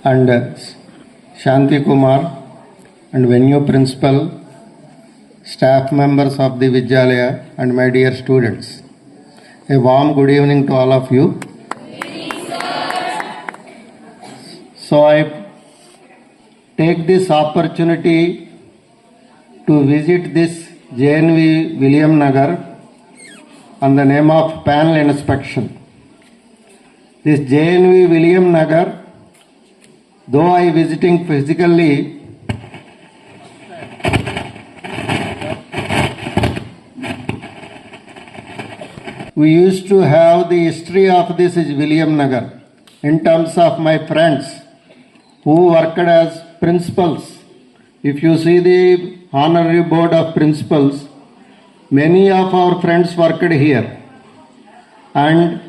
and Shanti Kumar and venue principal, staff members of the Vidyalaya and my dear students. A warm good evening to all of you. So I take this opportunity to visit this JNV William Nagar on the name of panel inspection. This JNV William Nagar, though I visiting physically, we used to have the history of this is William Nagar in terms of my friends who worked as principals. If you see the honorary board of principals, many of our friends worked here. And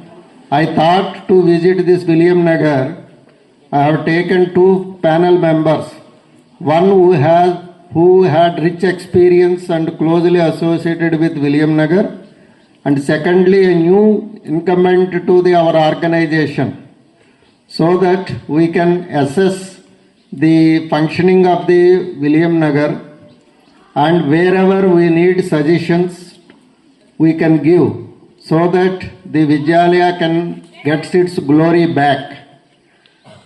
I thought to visit this William Nagar. I have taken two panel members. One who had rich experience and closely associated with William Nagar, and secondly a new incumbent to our organization, so that we can assess the functioning of the William Nagar, and wherever we need suggestions we can give, so that the Vidyalaya can get its glory back.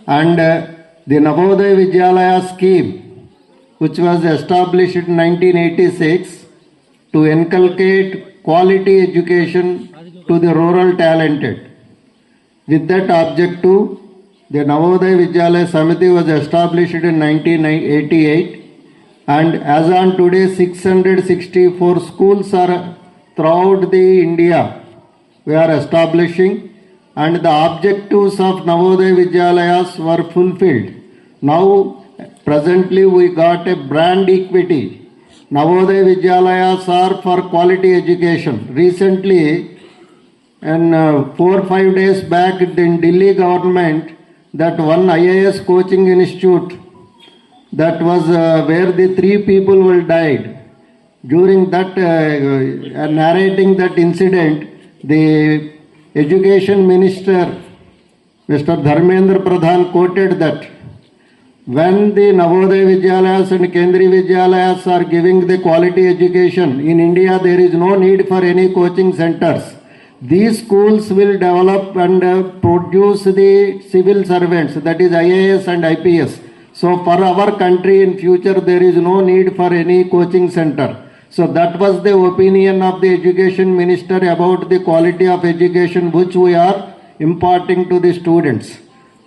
And the Navodaya Vidyalaya scheme, which was established in 1986 to inculcate quality education to the rural talented. With that objective, the Navodaya Vidyalaya Samiti was established in 1988, and as on today 664 schools are throughout the India we are establishing, and the objectives of Navodaya Vidyalayas were fulfilled. Now presently we got a brand equity. Navodaya Vidyalayas are for quality education. Recently, and 4 or 5 days back in Delhi government, that one IAS coaching institute, that was where the 3 people were died. During that narrating that incident, the Education Minister Mr. Dharmendra Pradhan quoted that when the Navodaya Vidyalayas and Kendriya Vidyalayas are giving the quality education in India, there is no need for any coaching centers. These schools will develop and produce the civil servants, that is IAS and IPS. So for our country in future there is no need for any coaching center. So that was the opinion of the Education Minister about the quality of education which we are imparting to the students.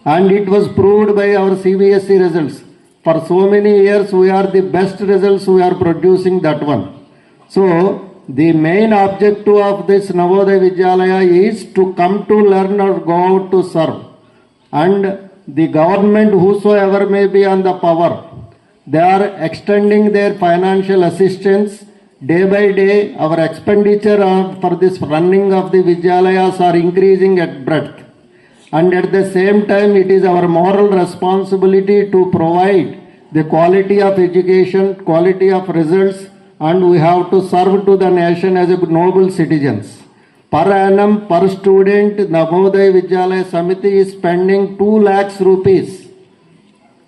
And it was proved by our CBSE results. For so many years we are the best results we are producing that one. So the main objective of this Navodaya Vidyalaya is to come to learn or go out to serve. And the government, whosoever may be on the power, they are extending their financial assistance. Day by day, our expenditure for this running of the Vidyalayas are increasing at breadth. And at the same time, it is our moral responsibility to provide the quality of education, quality of results, and we have to serve to the nation as a noble citizens. Per annum, per student, Navodaya Vidyalaya Samiti is spending 2 lakhs rupees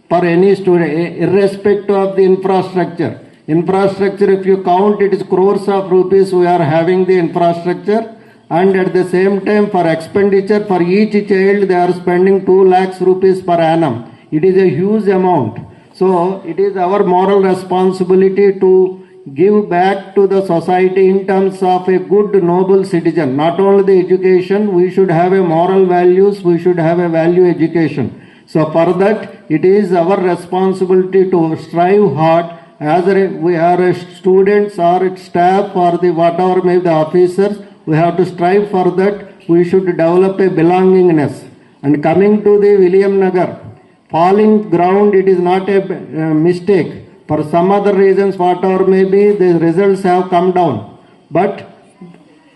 for any student, irrespective of the infrastructure. Infrastructure, if you count, it is crores of rupees we are having the infrastructure, and at the same time for expenditure for each child they are spending 2 lakhs rupees per annum. It is a huge amount. So it is our moral responsibility to give back to the society in terms of a good noble citizen. Not only the education, we should have a moral values, we should have a value education. So for that, it is our responsibility to strive hard. As we are students or staff or the whatever may be the officers, we have to strive for that. We should develop a belongingness. And coming to the William Nagar, falling ground, it is not a mistake. For some other reasons, whatever may be, the results have come down. But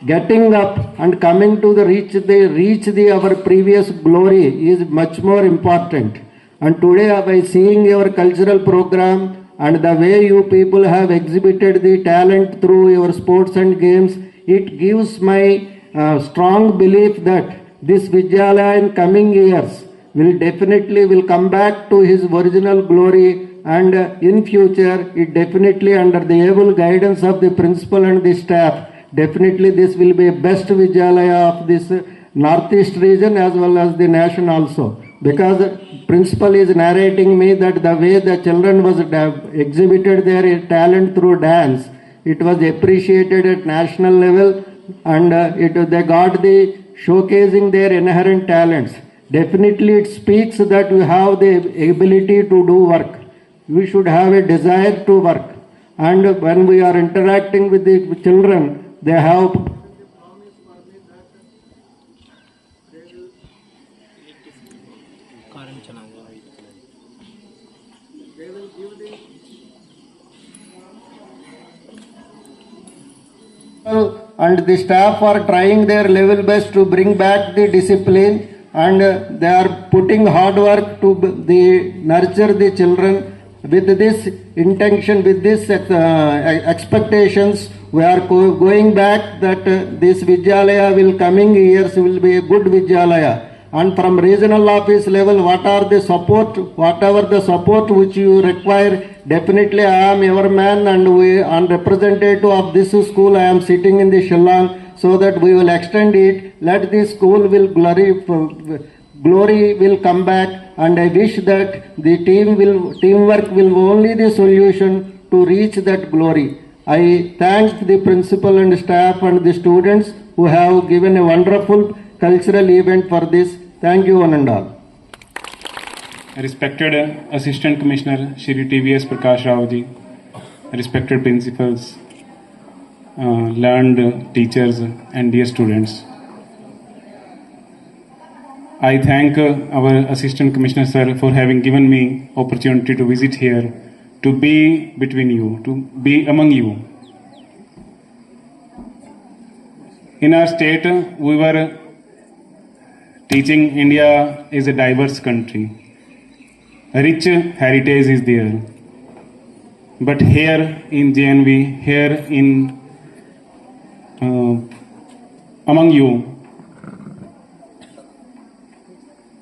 getting up and coming to reach our previous glory is much more important. And today, by seeing your cultural program and the way you people have exhibited the talent through your sports and games, it gives my strong belief that this Vidyalaya in coming years will definitely will come back to his original glory, and in future it definitely under the able guidance of the principal and the staff, definitely this will be best Vidyalaya of this northeast region as well as the nation also, because principal is narrating me that the way the children was exhibited their talent through dance, it was appreciated at national level, and they got the showcasing their inherent talents. Definitely it speaks that we have the ability to do work. We should have a desire to work. And when we are interacting with the children, they have and the staff are trying their level best to bring back the discipline, and they are putting hard work to nurture the children with this intention, with this expectations. We are going back that this Vidyalaya will coming years will be a good Vidyalaya. And from regional office level, what are the support, whatever the support which you require, definitely I am your man, and we are representative of this school. I am sitting in the Shillong, so that we will extend it. Let this school will glory will come back, and I wish that the teamwork will only the solution to reach that glory. I thank the principal and staff and the students who have given a wonderful cultural event for this. Thank you one and all. Respected Assistant Commissioner Shri TVS Prakash Rao ji, respected principals, learned teachers and dear students. I thank our Assistant Commissioner sir for having given me opportunity to visit here, to be between you, to be among you. In our state, we were teaching India is a diverse country. A rich heritage is there. But here in JNV, here in among you,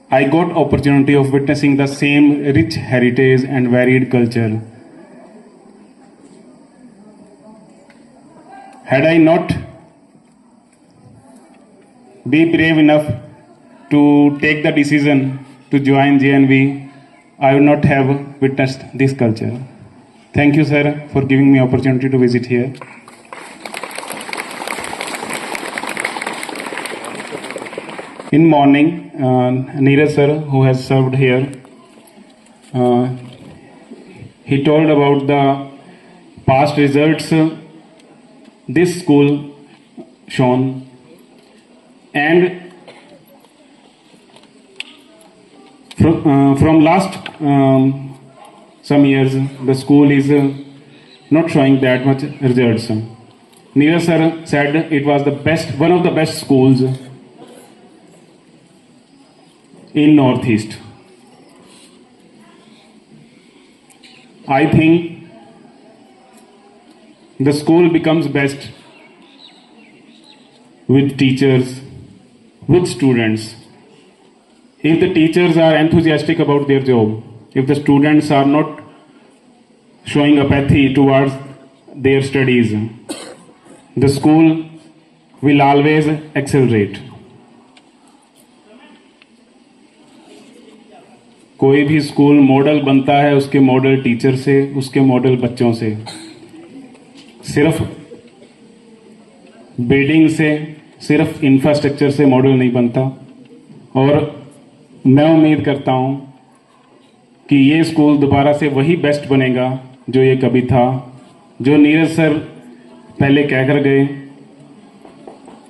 I got opportunity of witnessing the same rich heritage and varied culture. Had I not be brave enough to take the decision to join JNV, I would not have witnessed this culture. Thank you, sir, for giving me opportunity to visit here. In morning, Neeraj sir, who has served here, he told about the past results this school shown, and from last some years, the school is not showing that much results. Neeraj sir said it was the best, one of the best schools in Northeast. I think the school becomes best with teachers, with students. If the teachers are enthusiastic about their job, if the students are not showing apathy towards their studies, the school will always accelerate. कोई भी school model बनता है उसके model teacher से, उसके model बच्चों से, सिर्फ बिल्डिंग से, सिर्फ इंफ्रास्ट्रक्चर से मॉडल नहीं बनता। और मैं उम्मीद करता हूं कि ये स्कूल दोबारा से वही बेस्ट बनेगा जो ये कभी था। जो नीरज सर पहले कहकर गए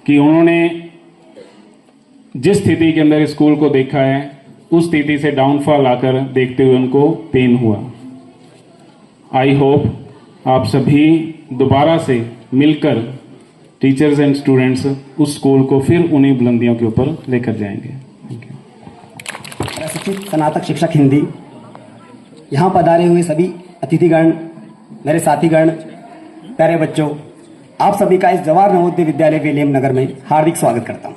कि उन्होंने जिस स्थिति के अंदर स्कूल को देखा है, उस स्थिति से डाउनफॉल आकर देखते हुए उनको पेन हुआ। आई होप आप सभी दोबारा से मिलकर टीचर्स एंड स्टूडेंट्स उस स्कूल को फिर उन्हीं बुलंदियों के ऊपर लेकर जाएंगे। प्रशिक्षित स्नातक शिक्षक हिंदी, यहाँ पधारे हुए सभी अतिथिगण, मेरे साथीगण, प्यारे बच्चों, आप सभी का इस जवाहर नवोदय विद्यालय विलियम नगर में हार्दिक स्वागत करता हूँ।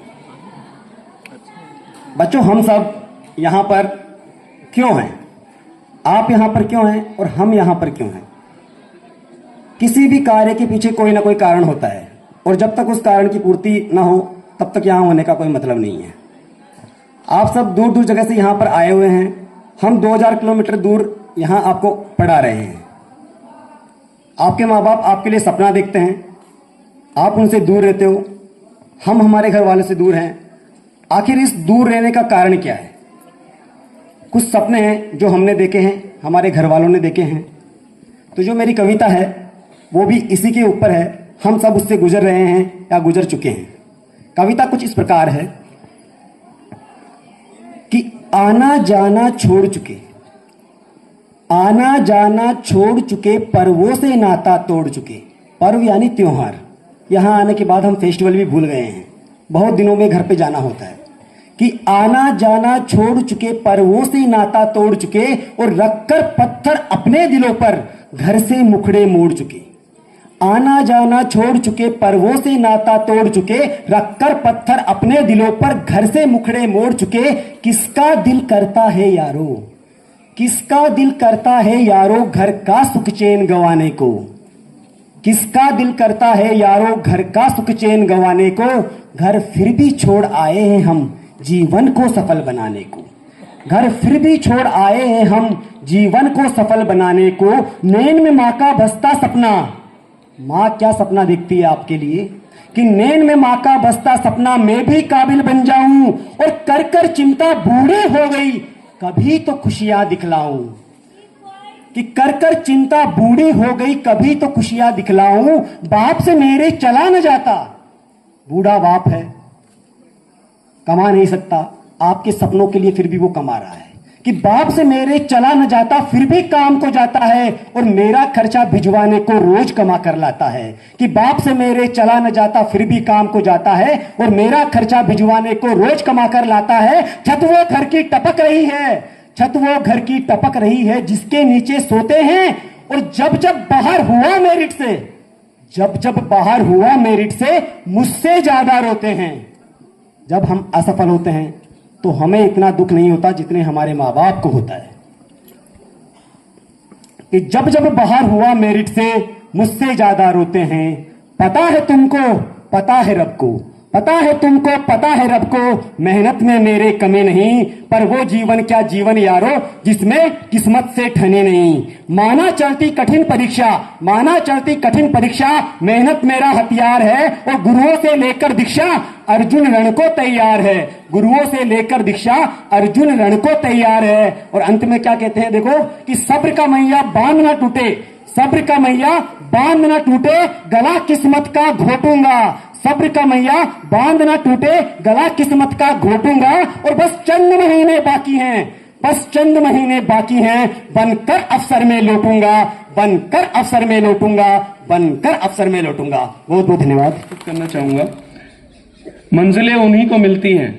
बच्चों, हम सब यहाँ पर क्यों हैं, आप यहाँ पर क्यों हैं और हम यहाँ पर क्यों हैं। किसी भी कार्य के पीछे कोई ना कोई कारण होता है और जब तक उस कारण की पूर्ति ना हो तब तक यहाँ होने का कोई मतलब नहीं है। आप सब दूर दूर जगह से यहाँ पर आए हुए हैं, हम 2000 किलोमीटर दूर यहाँ आपको पढ़ा रहे हैं। आपके माँ बाप आपके लिए सपना देखते हैं, आप उनसे दूर रहते हो, हम हमारे घर वालों से दूर हैं। आखिर इस दूर रहने का कारण क्या है। कुछ सपने हैं जो हमने देखे हैं, हमारे घर वालों ने देखे हैं। तो जो मेरी कविता है वो भी इसी के ऊपर है। हम सब उससे गुजर रहे हैं या गुजर चुके हैं। कविता कुछ इस प्रकार है कि आना जाना छोड़ चुके, आना जाना छोड़ चुके, पर्वों से नाता तोड़ चुके। पर्व यानी त्योहार। यहाँ आने के बाद हम फेस्टिवल भी भूल गए हैं, बहुत दिनों में घर पे जाना होता है। कि आना जाना छोड़ चुके, पर्वों से नाता तोड़ चुके और रखकर पत्थर अपने दिलों पर घर से मुखड़े मोड़ चुके। आना जाना छोड़ चुके, पर्वों से नाता तोड़ चुके, रखकर पत्थर अपने दिलों पर घर से मुखड़े मोड़ चुके। किसका दिल करता है यारो, किसका दिल करता है यारो घर का सुख चैन गंवाने को। किसका दिल करता है यारो घर का सुख चैन गंवाने को। घर फिर भी छोड़ आए हैं हम जीवन को सफल बनाने को। घर फिर भी छोड़ आए हैं हम जीवन को सफल बनाने को। नैन में माँ का बसता सपना, माँ क्या सपना देखती है आपके लिए कि नैन में माँ का बसता सपना मैं भी काबिल बन जाऊं और कर कर चिंता बूढ़ी हो गई कभी तो खुशियां दिखलाऊं। कि कर कर चिंता बूढ़ी हो गई कभी तो खुशियां दिखलाऊं। बाप से मेरे चला न जाता, बूढ़ा बाप है, कमा नहीं सकता, आपके सपनों के लिए फिर भी वो कमा रहा है। कि बाप से मेरे चला न जाता फिर भी काम को जाता है और मेरा खर्चा भिजवाने को रोज कमा कर लाता है। कि बाप से मेरे चला न जाता फिर भी काम को जाता है और मेरा खर्चा भिजवाने को रोज कमा कर लाता है। छत वो घर की टपक रही है, छत वो घर की टपक रही है जिसके नीचे सोते हैं। और जब जब बाहर हुआ मेरिट से, जब जब बाहर हुआ मेरिट से मुझसे ज्यादा रोते हैं। जब हम असफल होते हैं तो हमें इतना दुख नहीं होता जितने हमारे माँ बाप को होता है। कि जब जब बाहर हुआ मेरिट से मुझसे ज्यादा रोते हैं। पता है तुमको, पता है रब को, पता है तुमको, पता है रब को, मेहनत में मेरे कमी नहीं। पर वो जीवन क्या जीवन यारो जिसमें किस्मत से ठने नहीं। माना चलती कठिन परीक्षा, माना चलती कठिन परीक्षा, मेहनत मेरा हथियार है और गुरुओं से लेकर दीक्षा अर्जुन रण को तैयार है। गुरुओं से लेकर दीक्षा अर्जुन रण को तैयार है। और अंत में क्या कहते हैं देखो कि सब्र का मैया बांध ना टूटे, सब्र का मैया बांध ना टूटे, गला किस्मत का घोटूंगा। सब्र का मैया बांध ना टूटे, गला किस्मत का घोटूंगा। और बस चंद महीने बाकी हैं, बस चंद महीने बाकी हैं, बनकर अफसर में लौटूंगा, बनकर अफसर में लौटूंगा, बनकर अफसर में लौटूंगा। बहुत बहुत धन्यवाद करना चाहूंगा। मंजिलें उन्हीं को मिलती हैं,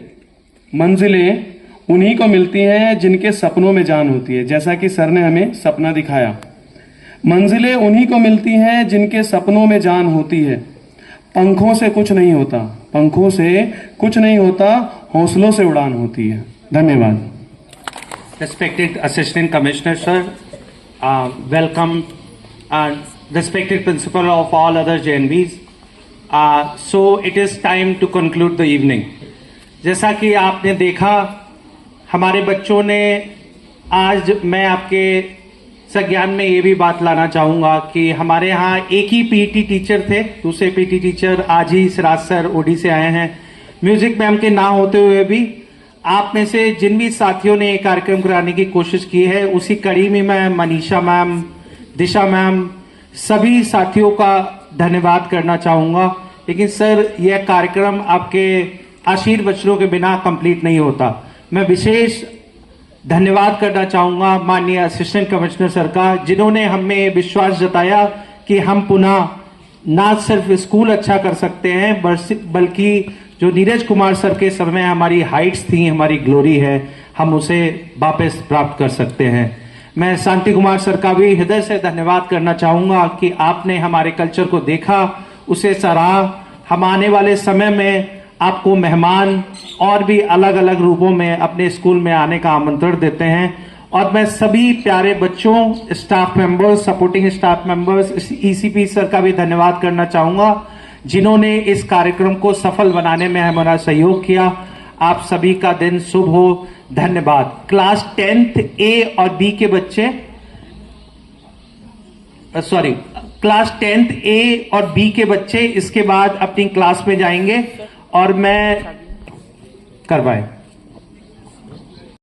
मंजिलें उन्हीं को मिलती हैं जिनके सपनों में जान होती है। जैसा कि सर ने हमें सपना दिखाया, मंजिलें उन्हीं को मिलती हैं जिनके सपनों में जान होती है। पंखों से कुछ नहीं होता, पंखों से कुछ नहीं होता, हौसलों से उड़ान होती है। धन्यवाद। Respected Assistant Commissioner Sir, welcome, respected Principal of all other JNVs. So it is time to conclude the evening. जैसा कि आपने देखा हमारे बच्चों ने आज, मैं आपके संज्ञान में ये भी बात लाना चाहूँगा कि हमारे यहाँ एक ही पीटी टीचर थे, दूसरे पीटी टीचर आज ही सिराज सर ओडी से आए हैं। म्यूजिक मैम के ना होते हुए भी आप में से जिन भी साथियों ने ये कार्यक्रम कराने की कोशिश की है, उसी कड़ी में मैं मनीषा मैम, दिशा मैम, सभी साथियों का धन्यवाद करना चाहूँगा। लेकिन सर, यह कार्यक्रम आपके आशीर्वचनों के बिना कंप्लीट नहीं होता। मैं विशेष धन्यवाद करना चाहूंगा माननीय असिस्टेंट कमिश्नर सर का, जिन्होंने हमें विश्वास जताया कि हम पुनः ना सिर्फ स्कूल अच्छा कर सकते हैं बल्कि जो नीरज कुमार सर के समय हमारी हाइट्स थी, हमारी ग्लोरी है, हम उसे वापस प्राप्त कर सकते हैं। मैं शांति कुमार सर का भी हृदय से धन्यवाद करना चाहूंगा कि आपने हमारे कल्चर को देखा, उसे सराहा। हम आने वाले समय में आपको मेहमान और भी अलग अलग रूपों में अपने स्कूल में आने का आमंत्रण देते हैं। और मैं सभी प्यारे बच्चों, staff members, supporting staff members, ECP sir का भी धन्यवाद करना चाहूंगा जिन्होंने इस कार्यक्रम को सफल बनाने में हमारा सहयोग किया। आप सभी का दिन शुभ हो। धन्यवाद। क्लास 10th ए और बी के बच्चे, क्लास 10th ए और बी के बच्चे इसके बाद अपनी क्लास में जाएंगे और मैं करवाएं।